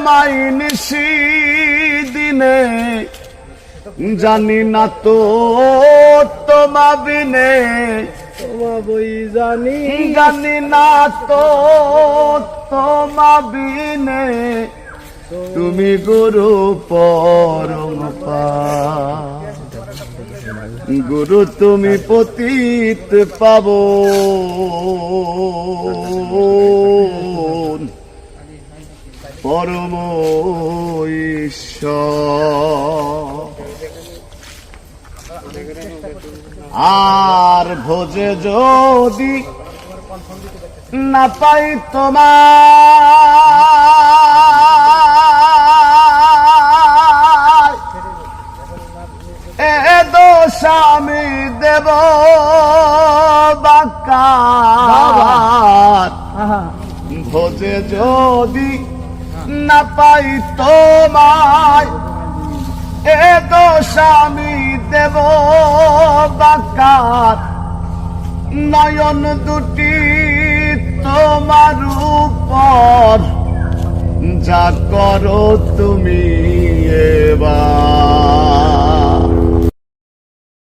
তোমায় নিশি দিনে জানি না তো তোমা বিনে বই জানি জানি না তো তোমা বিনে তুমি গুরু পরম পার গুরু তুমি পতিত পাবন পরম ঈশ্বর আর ভোজে যদি না পাই তোমার এ দোষ আমি দেব বাক্কার ভোজে যদি না পাই তোমায় এ দোষ আমি দেব বাক্কার নয়ন দুটি তোমার উপর যা করো তুমি এবার